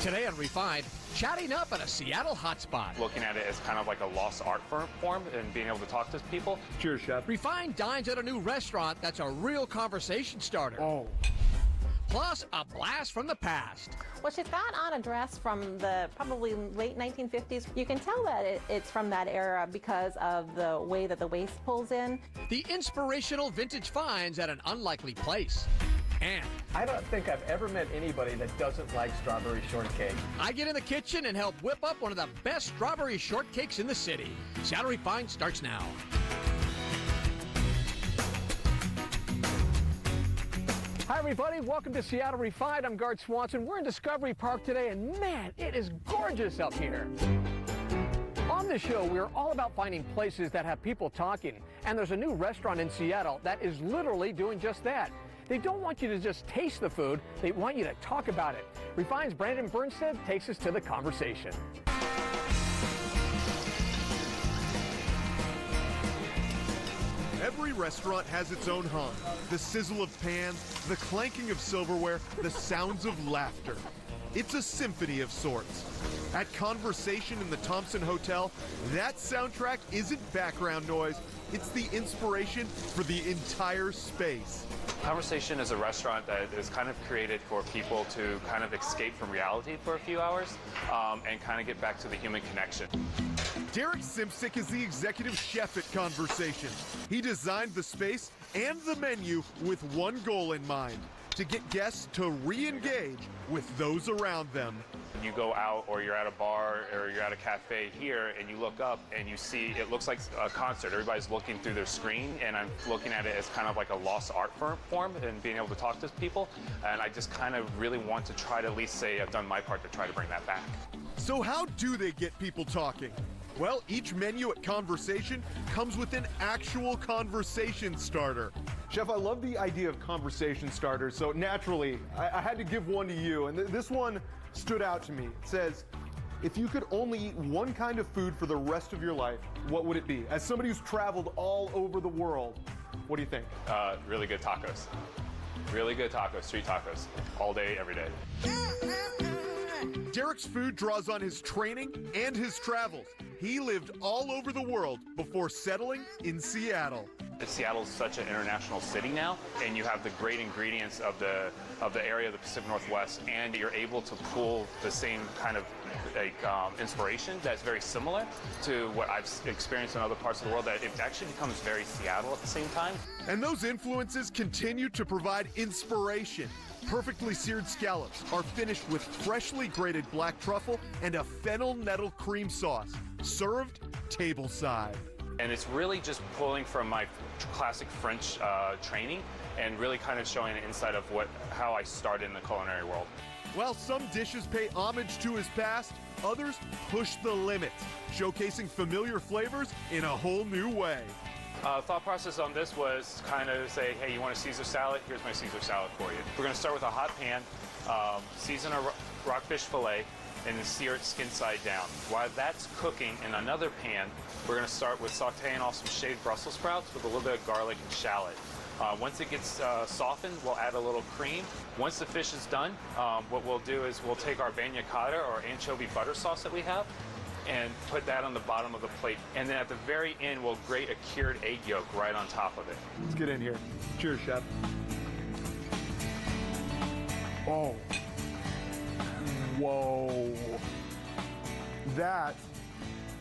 Today on Refined, chatting up at a Seattle hotspot. Looking at it as kind of like a lost art form and being able to talk to people. Cheers, Chef. Refined dines at a new restaurant that's a real conversation starter. Oh. Plus, a blast from the past. Well, she's got on a dress from the probably late 1950s. You can tell that it's from that era because of the way that the waist pulls in. The inspirational vintage finds at an unlikely place. And I don't think I've ever met anybody that doesn't like strawberry shortcake. I get in the kitchen and help whip up one of the best strawberry shortcakes in the city. Seattle Refined starts now. Hi, everybody. Welcome to Seattle Refined. I'm Gart Swanson. We're in Discovery Park today, and man, it is gorgeous up here. On this show, we're all about finding places that have people talking. And there's a new restaurant in Seattle that is literally doing just that. They don't want you to just taste the food, they want you to talk about it. Refined's Brandon Bernstead takes us to the conversation. Every restaurant has its own hum. The sizzle of pans, the clanking of silverware, the sounds of laughter. It's a symphony of sorts. At Conversation in the Thompson Hotel, that soundtrack isn't background noise, it's the inspiration for the entire space. Conversation is a restaurant that is kind of created for people to kind of escape from reality for a few hours and kind of get back to the human connection. Derek Simsick is the executive chef at Conversation. He designed the space and the menu with one goal in mind: to get guests to re-engage with those around them. You go out or you're at a bar or you're at a cafe here and you look up and you see it looks like a concert. Everybody's looking through their screen, and I'm looking at it as kind of like a lost art form and being able to talk to people. And I just kind of really want to try to at least say I've done my part to try to bring that back. So how do they get people talking? Well, each menu at Conversation comes with an actual conversation starter. Chef, I love the idea of conversation starters, so naturally, I had to give one to you, and this one stood out to me. It says, if you could only eat one kind of food for the rest of your life, what would it be? As somebody who's traveled all over the world, what do you think? Really good tacos. Really good tacos, street tacos, all day, every day. Derek's food draws on his training and his travels. He lived all over the world before settling in Seattle. Seattle's such an international city now, and you have the great ingredients of the area of the Pacific Northwest, and you're able to pull the same kind of like inspiration that's very similar to what I've experienced in other parts of the world, that it actually becomes very Seattle at the same time. And those influences continue to provide inspiration. Perfectly seared scallops are finished with freshly grated black truffle and a fennel nettle cream sauce, served tableside. And it's really just pulling from my classic French training and really kind of showing an insight of how I started in the culinary world. While some dishes pay homage to his past, others push the limits, showcasing familiar flavors in a whole new way. Thought process on this was kind of say, hey, you want a Caesar salad? Here's my Caesar salad for you. We're going to start with a hot pan, season a rockfish fillet, and then sear it skin side down. While that's cooking in another pan, we're going to start with sauteing off some shaved Brussels sprouts with a little bit of garlic and shallot. Once it gets softened, we'll add a little cream. Once the fish is done, what we'll do is we'll take our bagna cotta or anchovy butter sauce that we have and put that on the bottom of the plate. And then at the very end, we'll grate a cured egg yolk right on top of it. Let's get in here. Cheers, Chef. Oh. Whoa. That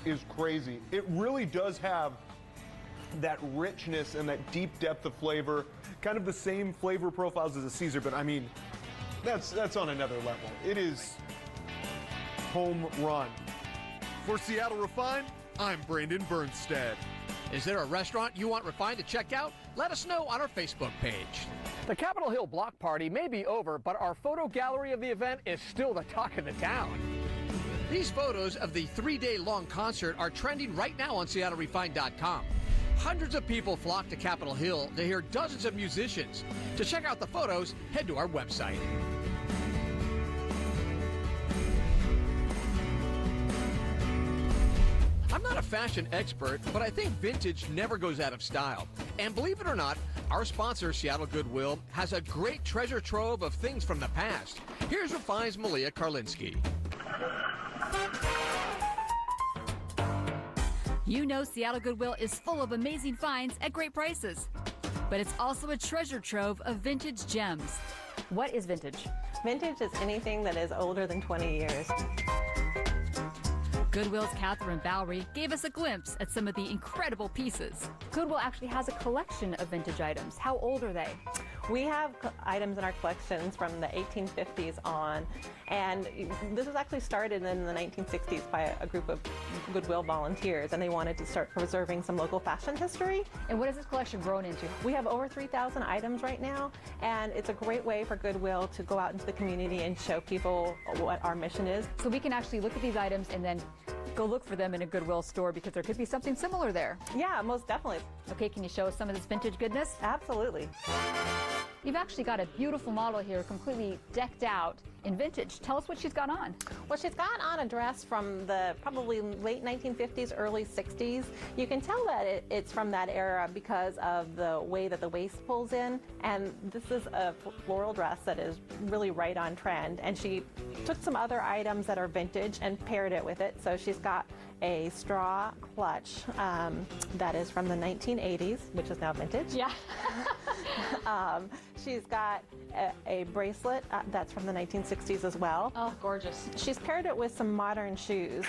is crazy. It really does have that richness and that deep depth of flavor, kind of the same flavor profiles as a Caesar, but I mean, that's on another level. It is home run. For Seattle Refined, I'm Brandon Bernstead. Is there a restaurant you want Refined to check out? Let us know on our Facebook page. The Capitol Hill block party may be over, but our photo gallery of the event is still the talk of the town. These photos of the 3-day-long concert are trending right now on SeattleRefined.com. Hundreds of people flock to Capitol Hill to hear dozens of musicians. To check out the photos, head to our website. I'm not a fashion expert, but I think vintage never goes out of style. And believe it or not, Our sponsor, Seattle Goodwill, has a great treasure trove of things from the past. Here's what finds Malia Karlinski. You know Seattle Goodwill is full of amazing finds at great prices. But it's also a treasure trove of vintage gems. What is vintage? Vintage is anything that is older than 20 years. Goodwill's Catherine Bowery gave us a glimpse at some of the incredible pieces. Goodwill actually has a collection of vintage items. How old are they? We have items in our collections from the 1850s on, and this was actually started in the 1960s by a group of Goodwill volunteers, and they wanted to start preserving some local fashion history. And what has this collection grown into? We have over 3,000 items right now, and it's a great way for Goodwill to go out into the community and show people what our mission is. So we can actually look at these items and then go look for them in a Goodwill store because there could be something similar there. Yeah, most definitely. Okay, can you show us some of this vintage goodness? Absolutely. You've actually got a beautiful model here, completely decked out in vintage. Tell us what she's got on. Well, she's got on a dress from the probably late 1950s, early 60s. You can tell that it's from that era because of the way that the waist pulls in. And this is a floral dress that is really right on trend. And she took some other items that are vintage and paired it with it. So she's got a straw clutch that is from the 1980s, which is now vintage. Yeah. She's got a bracelet that's from the 1960s as well. Oh, gorgeous. She's paired it with some modern shoes.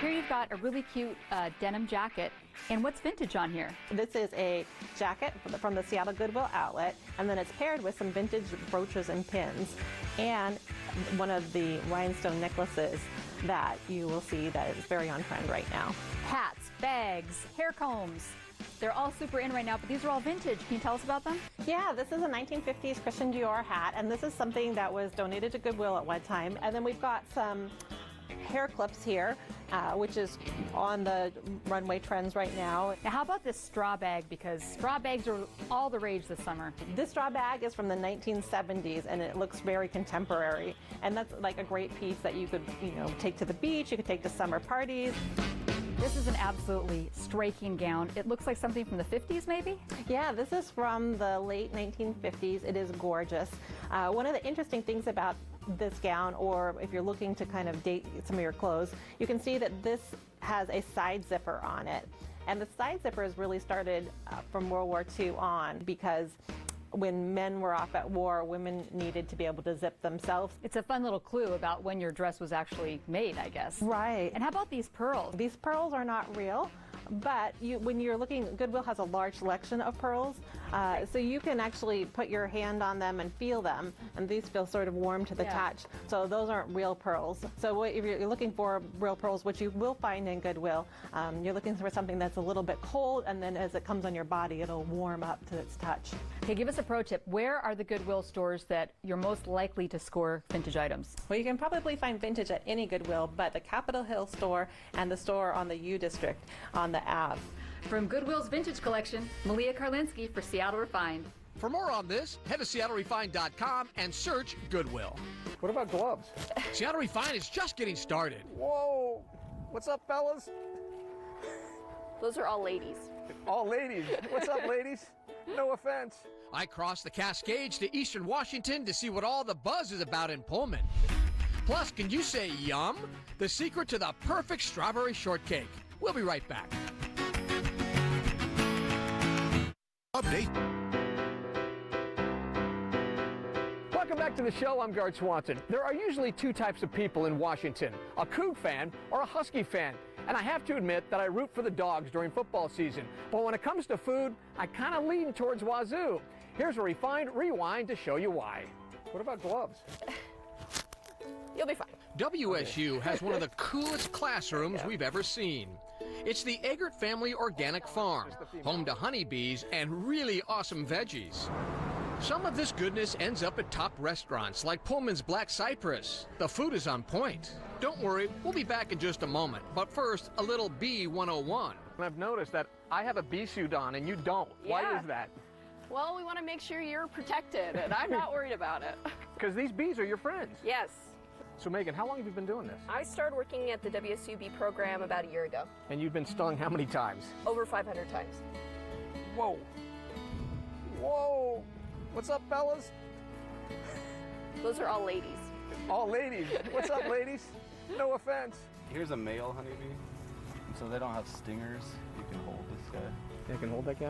Here you've got a really cute denim jacket. And what's vintage on here? This is a jacket from the Seattle Goodwill outlet, and then it's paired with some vintage brooches and pins, and one of the rhinestone necklaces that you will see that is very on trend right now. Hats, bags, hair combs. They're all super in right now, but these are all vintage. Can you tell us about them? Yeah, this is a 1950s Christian Dior hat, and this is something that was donated to Goodwill at one time. And then we've got some hair clips here, which is on the runway trends right now. Now, how about this straw bag? Because straw bags are all the rage this summer. This straw bag is from the 1970s, and it looks very contemporary. And that's like a great piece that you could, take to the beach, you could take to summer parties. This is an absolutely striking gown. It looks like something from the 50s, maybe? Yeah, this is from the late 1950s. It is gorgeous. One of the interesting things about this gown, or if you're looking to kind of date some of your clothes, you can see that this has a side zipper on it. And the side zipper is really started from World War II on, because when men were off at war, women needed to be able to zip themselves. It's a fun little clue about when your dress was actually made, I guess. Right. And how about these pearls? These pearls are not real, but when you're looking, Goodwill has a large selection of pearls, so you can actually put your hand on them and feel them, and these feel sort of warm to the touch. So those aren't real pearls. So if you're looking for real pearls, which you will find in Goodwill, you're looking for something that's a little bit cold, and then as it comes on your body, it'll warm up to its touch. Okay, give us a pro tip. Where are the Goodwill stores that you're most likely to score vintage items? Well, you can probably find vintage at any Goodwill, but the Capitol Hill store and the store on the U District on the Ave. From Goodwill's Vintage Collection, Malia Karlinski for Seattle Refined. For more on this, head to SeattleRefined.com and search Goodwill. What about gloves? Seattle Refined is just getting started. Whoa! What's up, fellas? Those are all ladies. All ladies. What's up, ladies? No offense. I crossed the Cascades to Eastern Washington to see what all the buzz is about in Pullman. Plus, can you say yum? The secret to the perfect strawberry shortcake. We'll be right back. Update. Welcome back to the show. I'm Gart Swanson. There are usually two types of people in Washington, a Coug fan or a Husky fan. And I have to admit that I root for the Dogs during football season. But when it comes to food, I kind of lean towards Wazoo. Here's a refined rewind to show you why. What about gloves? You'll be fine. WSU has one of the coolest classrooms we've ever seen. It's the Eggert Family Organic Farm, home to honeybees and really awesome veggies. Some of this goodness ends up at top restaurants like Pullman's Black Cypress. The food is on point. Don't worry, we'll be back in just a moment. But first, a little bee 101. And I've noticed that I have a bee suit on and you don't. Why Yeah. is that? Well, we want to make sure you're protected, and I'm not worried about it. Because these bees are your friends. Yes. So Megan, how long have you been doing this? I started working at the WSUB program about a year ago. And you've been stung how many times? Over 500 times. Whoa. Whoa. What's up, fellas? Those are all ladies. All ladies. What's up, ladies? No offense. Here's a male honeybee, so they don't have stingers. You can hold this guy. You can hold that guy?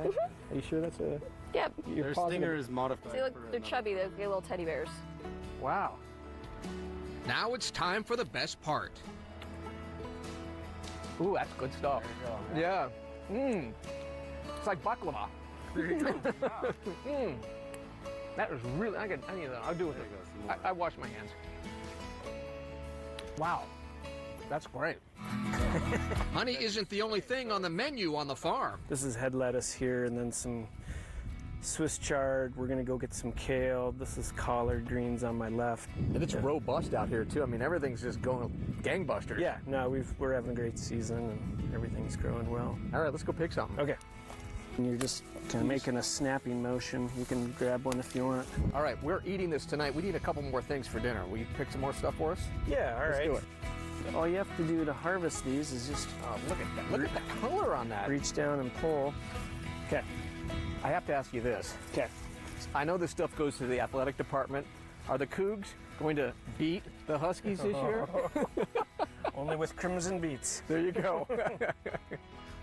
Are you sure that's a... Yep. You're Their positive? stinger is modified. See, look, for they're another- chubby. They're little teddy bears. Wow. Now it's time for the best part. Ooh, that's good stuff. There you go. Yeah. Mmm. It's like baklava. There you go. Wow. Mmm. That was really, I need that. I'll do it. There you go, some more. I wash my hands. Wow. That's great. Honey isn't the only thing on the menu on the farm. This is head lettuce here, and then some Swiss chard. We're gonna go get some kale. This is collard greens on my left. And it's robust out here too. I mean, everything's just going gangbusters. Yeah, no, we're having a great season, and everything's growing well. All right, let's go pick something. Okay. And you're just kind of making a snapping motion. You can grab one if you want. All right, we're eating this tonight. We need a couple more things for dinner. Will you pick some more stuff for us? Yeah, all Let's right. do it. All you have to do to harvest these is just Oh, look at that. Look at the color on that. reach down and pull. Okay. I have to ask you this. Okay. I know this stuff goes to the athletic department. Are the Cougs going to beat the Huskies this year? Only with crimson beets. There you go.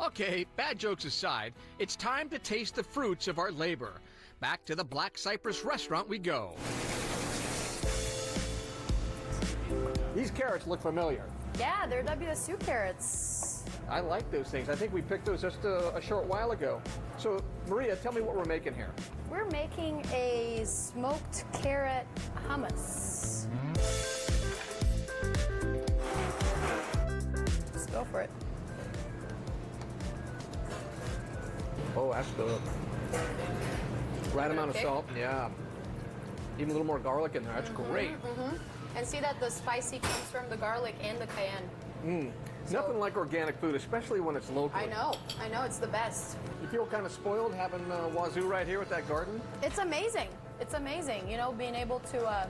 Okay, bad jokes aside, it's time to taste the fruits of our labor. Back to the Black Cypress restaurant we go. These carrots look familiar. Yeah, they're WSU carrots. I like those things. I think we picked those just a short while ago. So, Maria, tell me what we're making here. We're making a smoked carrot hummus. Just go for it. Oh, that's good. Right amount of Okay. salt, yeah. Even a little more garlic in there. That's great. And see that the spicy comes from the garlic and the cayenne. Nothing like organic food, especially when it's local. I know, it's the best. You feel kind of spoiled having Wazoo right here with that garden? It's amazing. It's amazing, being able to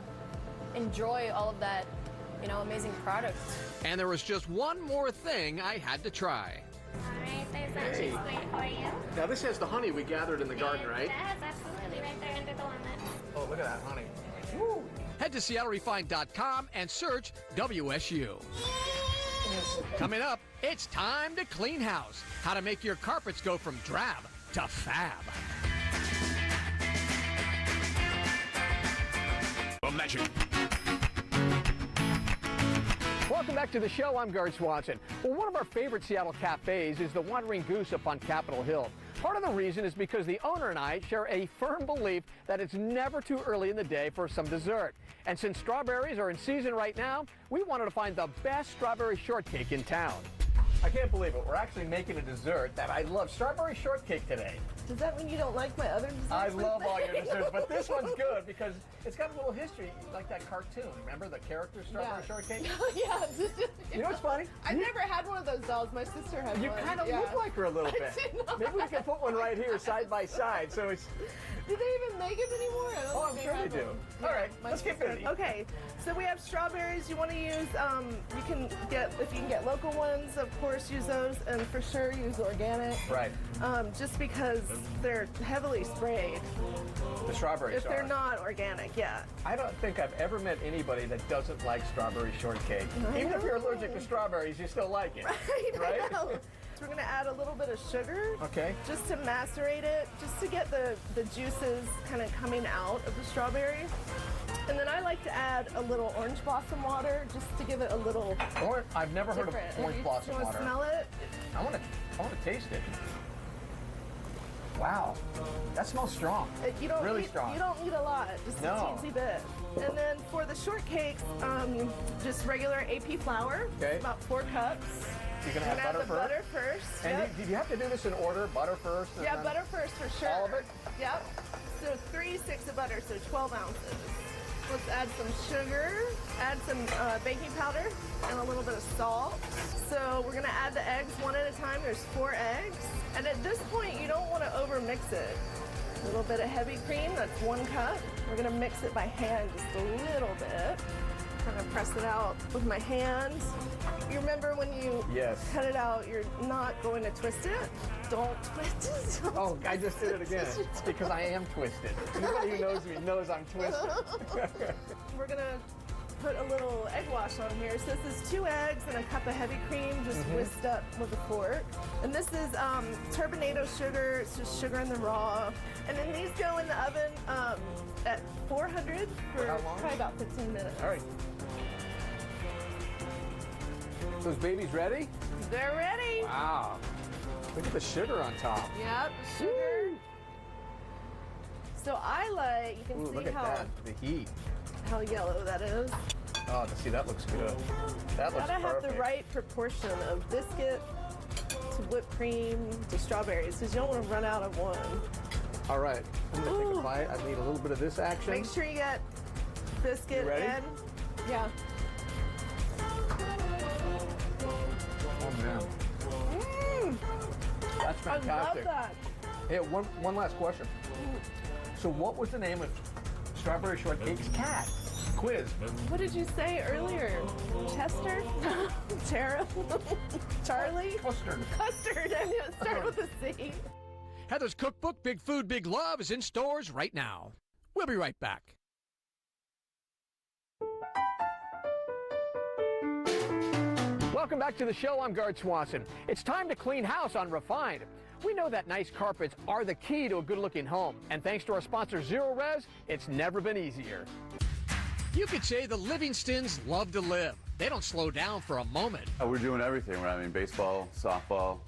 enjoy all of that, amazing product. And there was just one more thing I had to try. Alright, there's that cheese plate for you. Now this has the honey we gathered in the garden, right? Yes, absolutely, right there under the lemon. Oh, look at that honey. Woo. Head to SeattleRefined.com and search WSU. Coming up, it's time to clean house. How to make your carpets go from drab to fab. Imagine. Welcome back to the show. I'm Gard Swanson. Well, one of our favorite Seattle cafes is the Wandering Goose up on Capitol Hill. Part of the reason is because the owner and I share a firm belief that it's never too early in the day for some dessert. And since strawberries are in season right now, we wanted to find the best strawberry shortcake in town. I can't believe it. We're actually making a dessert that I love. Strawberry shortcake today. Does that mean you don't like my other desserts? I love all your desserts, but this one's good because it's got a little history, like that cartoon. Remember the character Strawberry Shortcake? Yeah. You know what's funny? I've never had one of those dolls. My sister had You one. kind of Yeah. look like her a little bit. do not. Maybe we can put one right here side by side. So it's. Do they even make them anymore? I don't Oh, I'm think sure they have do. them. All right, My let's get sister- busy. Okay, so we have strawberries. You want to use, you can get, if you can get local ones, of course, use those, and for sure use organic. Right. Just because they're heavily sprayed. The strawberries If they're are. not organic, yeah. I don't think I've ever met anybody that doesn't like strawberry shortcake. Even if you're allergic to strawberries, you still like it. I know. So we're gonna add a little bit of sugar. Okay. Just to macerate it, just to get the juices kind of coming out of the strawberry. And then I like to add a little orange blossom water just to give it a little I've never heard of different. orange You blossom wanna water. smell it? I want to taste it. Wow, that smells strong. You don't Really need, strong. You don't need a lot, just No. a teensy bit. And then for the shortcakes, just regular AP flour, Okay. about 4 cups. You're gonna We're add gonna butter add the first. butter first. And Yep. did you have to do this in order? Butter first? and Yeah, then- butter first for sure. All of it? Yep. So 3 sticks of butter, so 12 ounces. Let's add some sugar, add some baking powder, and a little bit of salt. So we're gonna add the eggs one at a time. There's 4 eggs. And at this point, you don't wanna over mix it. A little bit of heavy cream, that's 1 cup. We're gonna mix it by hand just a little bit. kind of press it out with my hands. You remember when you cut it out, you're not going to twist it. Don't twist it. Oh, I just did it again. It's because I am twisted. Anybody who knows me knows I'm twisted. We're gonna put a little egg wash on here. So this is 2 eggs and a cup of heavy cream just whisked up with a fork. And this is turbinado sugar. It's just sugar in the raw. And then these go in the oven at 400 for probably about 15 minutes. All right. Those babies ready? They're ready. Wow. Look at the sugar on top. Yep, sugar. Woo. So I like, you can see look at how that, the heat. How yellow that is. Oh, see, that looks good. That looks Gotta have perfect. the right proportion of biscuit to whipped cream to strawberries, because you don't want to run out of one. All right, I'm gonna take a bite. I need a little bit of this action. Make sure you get biscuit and yeah. Oh man. That's fantastic. I love that. Hey, one last question. So what was the name of Strawberry Shortcake's cat? Quiz. What did you say earlier? Chester? Tara? Charlie? Custard. Custard. I knew it started with a C. Heather's Cookbook, Big Food, Big Love is in stores right now. We'll be right back. Welcome back to the show. I'm Gard Swanson. It's time to clean house on Refined. We know that nice carpets are the key to a good-looking home. And thanks to our sponsor, Zero Res, it's never been easier. You could say the Livingstons love to live. They don't slow down for a moment. We're doing everything, right? I mean, baseball, softball,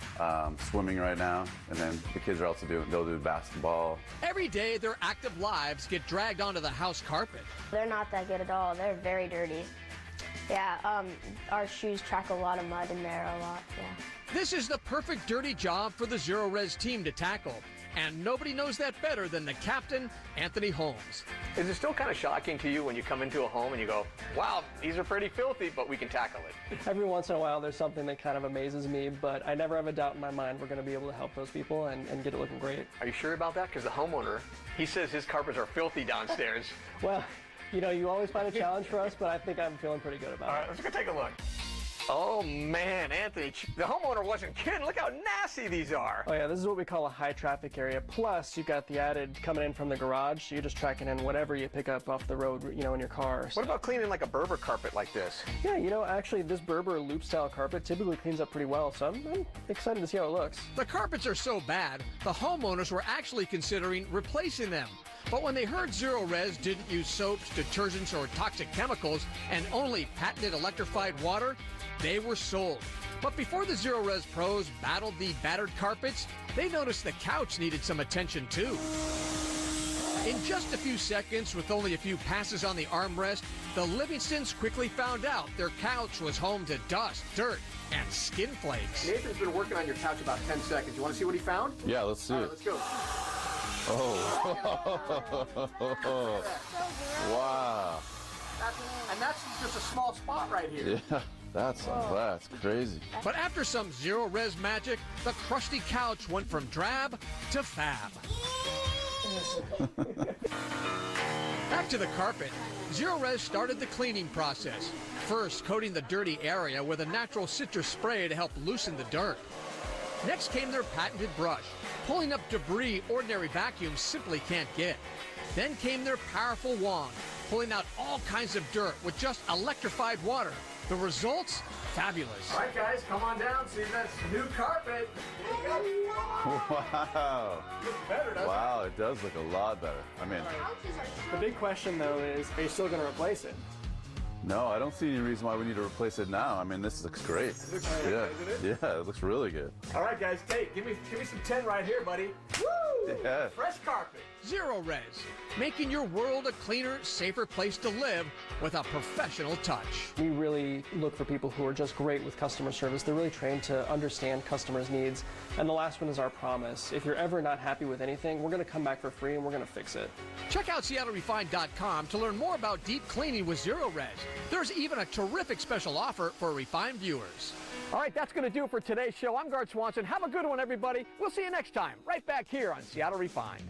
swimming right now, and then the kids are also they'll do basketball. Every day, their active lives get dragged onto the house carpet. They're not that good at all. They're very dirty. Yeah, our shoes track a lot of mud in there a lot, yeah. This is the perfect dirty job for the Zero Res team to tackle. And nobody knows that better than the captain, Anthony Holmes. Is it still kind of shocking to you when you come into a home and you go, wow, these are pretty filthy, but we can tackle it? Every once in a while, there's something that kind of amazes me, but I never have a doubt in my mind we're going to be able to help those people and get it looking great. Are you sure about that? Because the homeowner, he says his carpets are filthy downstairs. Well, you know, you always find a challenge for us, but I think I'm feeling pretty good about it. All right, let's go take a look. Oh man, Anthony, the homeowner wasn't kidding. Look how nasty these are. Oh yeah, this is what we call a high traffic area. Plus, you've got the added coming in from the garage, so you're just tracking in whatever you pick up off the road, you know, in your car. So. What about cleaning like a Berber carpet like this? Yeah, you know, actually, this Berber loop style carpet typically cleans up pretty well, so I'm excited to see how it looks. The carpets are so bad, the homeowners were actually considering replacing them. But when they heard Zero Res didn't use soaps, detergents, or toxic chemicals, and only patented electrified water, they were sold. But before the Zero Res pros battled the battered carpets, they noticed the couch needed some attention too. In just a few seconds, with only a few passes on the armrest, the Livingstons quickly found out their couch was home to dust, dirt, and skin flakes. Nathan's been working on your couch about 10 seconds. You want to see what he found? Yeah, let's see it. Let's go. Oh. Wow. And that's just a small spot right here. Yeah, that's crazy. But after some Zero Res magic, the crusty couch went from drab to fab. Back to the carpet. Zero Res started the cleaning process. First, coating the dirty area with a natural citrus spray to help loosen the dirt. Next came their patented brush, pulling up debris ordinary vacuums simply can't get. Then came their powerful wand, pulling out all kinds of dirt with just electrified water. The results? Fabulous. All right, guys, come on down. See this new carpet. Wow. Looks better, doesn't Wow, it does look a lot better. I mean, The big question, though, is are you still going to replace it? no, I don't see any reason why we need to replace it now. I mean, this looks great. It looks great, doesn't it? Yeah, it looks really good. All right, guys, give me some 10 right here, buddy. Woo! Yeah. Fresh carpet. Zero Res, making your world a cleaner, safer place to live with a professional touch. We really look for people who are just great with customer service. They're really trained to understand customers' needs. And the last one is our promise. If you're ever not happy with anything, we're going to come back for free and we're going to fix it. Check out SeattleRefined.com to learn more about deep cleaning with Zero Res. There's even a terrific special offer for Refined viewers. All right, that's going to do it for today's show. I'm Gard Swanson. Have a good one, everybody. We'll see you next time, right back here on Seattle Refined.